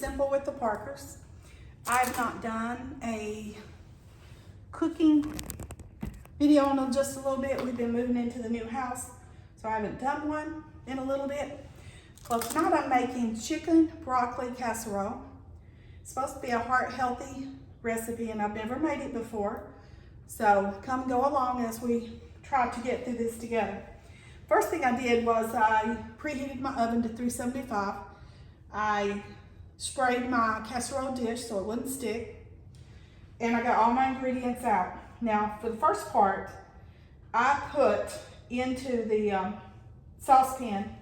simple with the Parkers. I've not done a cooking video in just a little bit. We've been moving into the new house, so I haven't done one in a little bit. Well, tonight I'm making chicken broccoli casserole. It's supposed to be a heart-healthy recipe, and I've never made it before. So come go along as we try to get through this together. First thing I did was I preheated my oven to 375. I sprayed my casserole dish so it wouldn't stick. And I got all my ingredients out. Now for the first part, I put into the saucepan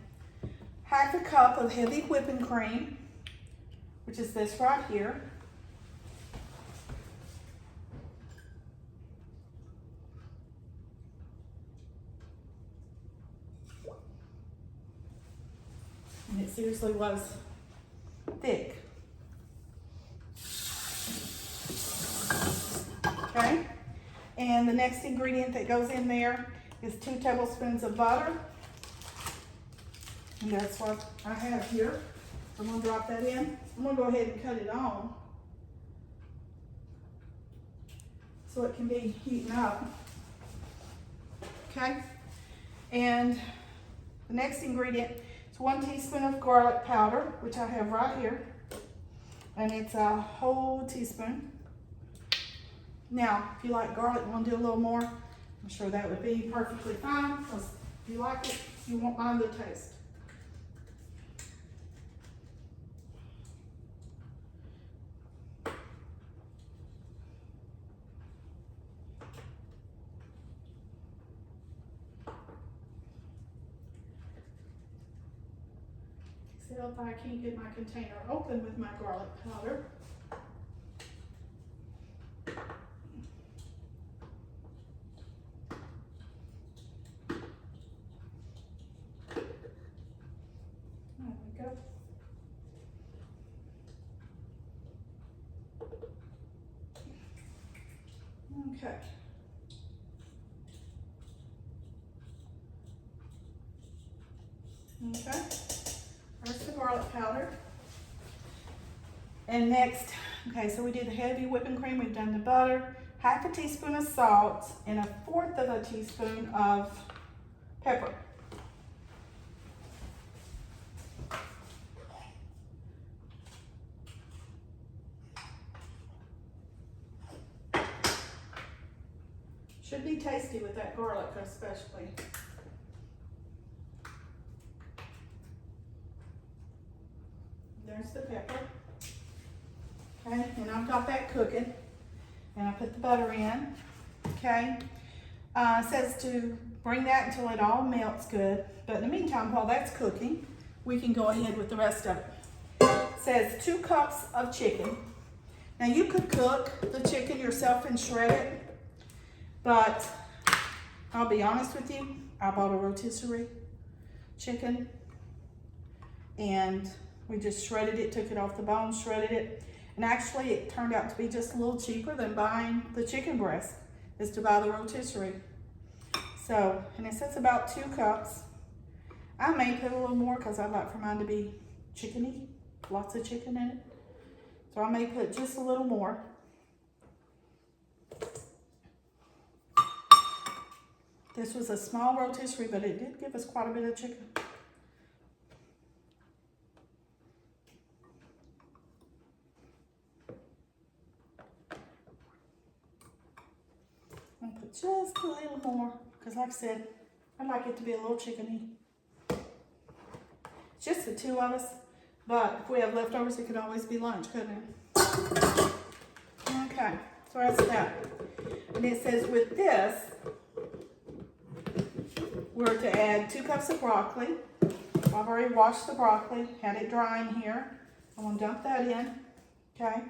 half a cup of heavy whipping cream, which is this right here. And it seriously was thick. Okay, and the next ingredient that goes in there is 2 tablespoons of butter. And that's what I have here. I'm gonna drop that in. I'm gonna go ahead and cut it on so it can be heating up. Okay, and the next ingredient is 1 teaspoon of garlic powder, which I have right here. And it's a whole teaspoon. Now, if you like garlic, you want to do a little more, I'm sure that would be perfectly fine, because if you like it, you won't mind the taste. See if I can't get my container open with my garlic powder. Okay. Okay. First the garlic powder. And next, okay, so we did the heavy whipping cream, we've done the butter, half a teaspoon of salt, and 1/4 of a teaspoon of pepper. Should be tasty with that garlic especially. There's the pepper. Okay, and I've got that cooking. And I put the butter in. Okay. It says to bring that until it all melts good. But in the meantime, while that's cooking, we can go ahead with the rest of it. It says 2 cups of chicken. Now you could cook the chicken yourself and shred it. But I'll be honest with you, I bought a rotisserie chicken and we just shredded it, took it off the bone, shredded it. And actually it turned out to be just a little cheaper than buying the chicken breast, is to buy the rotisserie. So, and it says about 2 cups. I may put a little more because I'd like for mine to be chickeny, lots of chicken in it. So I may put just a little more. This was a small rotisserie, but it did give us quite a bit of chicken. I'm gonna put just a little more, because like I said, I'd like it to be a little chickeny. It's just the 2 of us, but if we have leftovers, it could always be lunch, couldn't it? Okay, so that's that. And it says with this, we're to add 2 cups of broccoli. I've already washed the broccoli, had it drying here. I'm gonna dump that in, okay?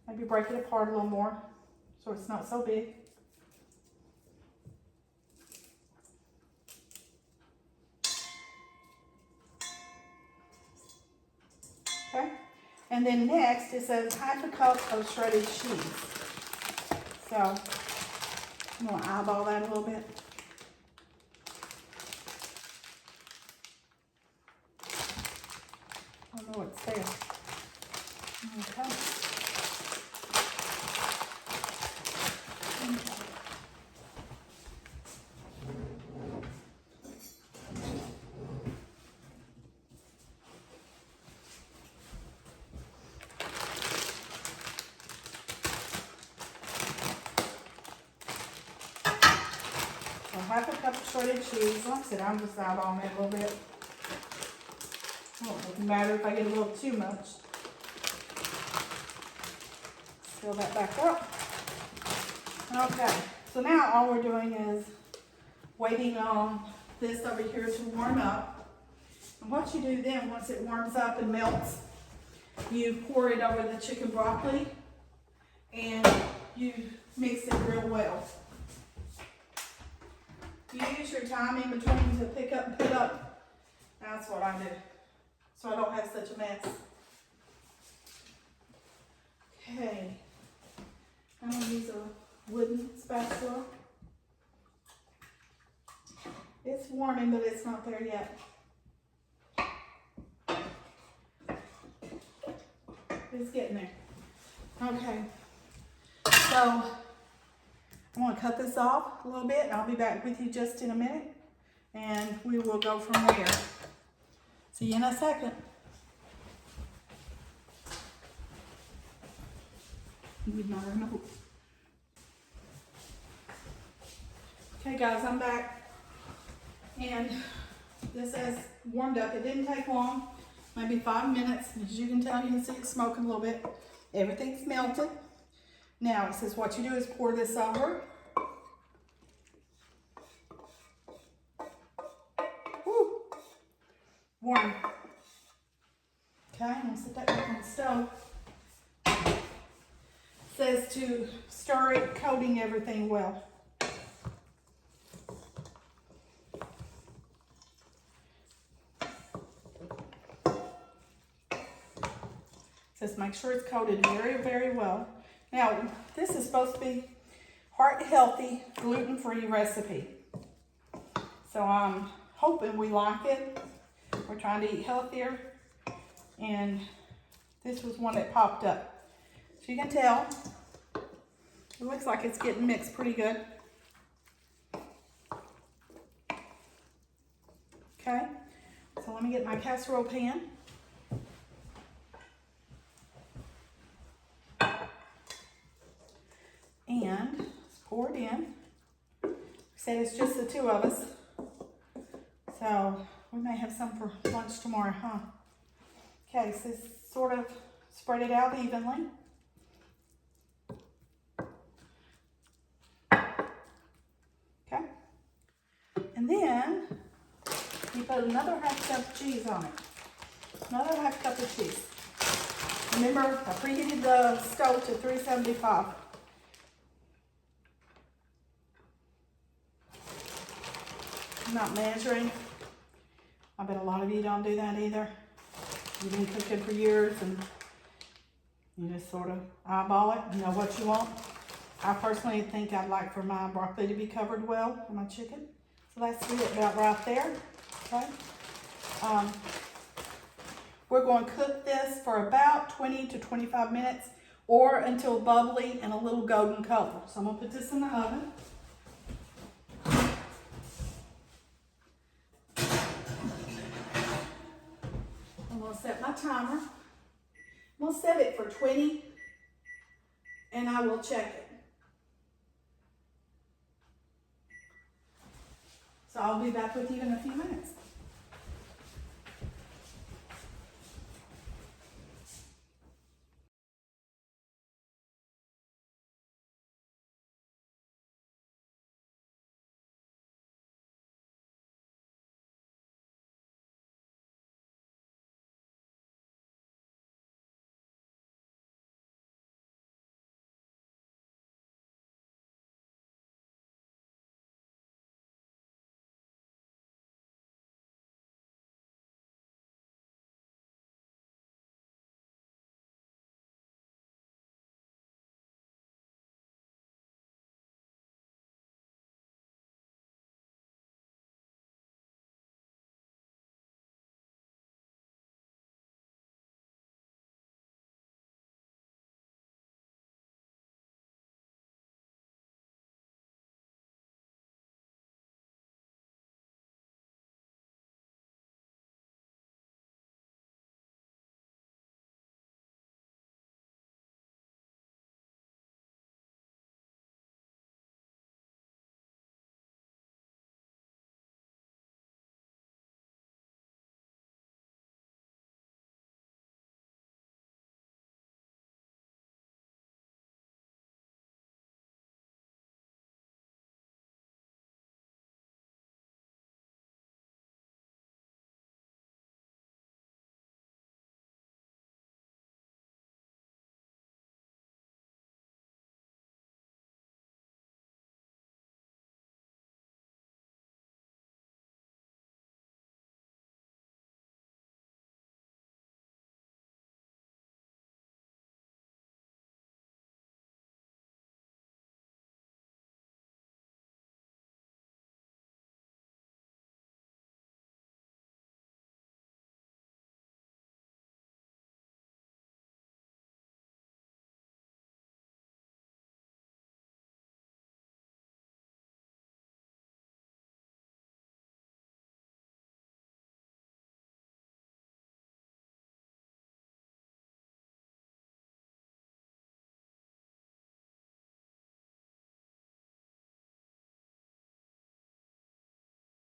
Maybe break it apart a little more so it's not so big. Okay, and then next it says half a cup of shredded cheese. So I'm gonna eyeball that a little bit. I don't know what's there. Okay. So half a cup of shredded cheese. Like I said, I'm just out on it a little bit. Well, it doesn't matter if I get a little too much. Fill that back up. Okay, so now all we're doing is waiting on this over here to warm up. And what you do then, once it warms up and melts, you pour it over the chicken broccoli and you mix it real well. You use your time in between to pick up and put up. That's what I do, so I don't have such a mess. Okay, I'm going to use a wooden spatula. It's warming, but it's not there yet. It's getting there. Okay, so I want to cut this off a little bit. I'll be back with you just in a minute, and we will go from there. See you in a second. You never know. Okay guys, I'm back, and this has warmed up. It didn't take long, maybe 5 minutes. As you can tell, you can see it smoking a little bit. Everything's melted. Now it says what you do is pour this over. Woo. Warm. Okay, I'm gonna set that back on the stove. It says to stir it, coating everything well. Just make sure it's coated very, very well. Now, this is supposed to be heart healthy, gluten-free recipe. So I'm hoping we like it. We're trying to eat healthier. And this was one that popped up. So you can tell, it looks like it's getting mixed pretty good. Okay, so let me get my casserole pan. And pour it in. Say it's just the two of us, so we may have some for lunch tomorrow, huh? Okay, so sort of spread it out evenly. Okay, and then you put another half cup of cheese on it. Another half cup of cheese. Remember, I preheated the stove to 375. I'm not measuring. I bet a lot of you don't do that either. You've been cooking for years and you just sort of eyeball it, you know what you want. I personally think I'd like for my broccoli to be covered well and my chicken. So that's it about right there, okay? We're going to cook this for about 20 to 25 minutes or until bubbly and a little golden color. So I'm going to put this in the oven. Set my timer. I'm going to set it for 20 and I will check it. So I'll be back with you in a few minutes.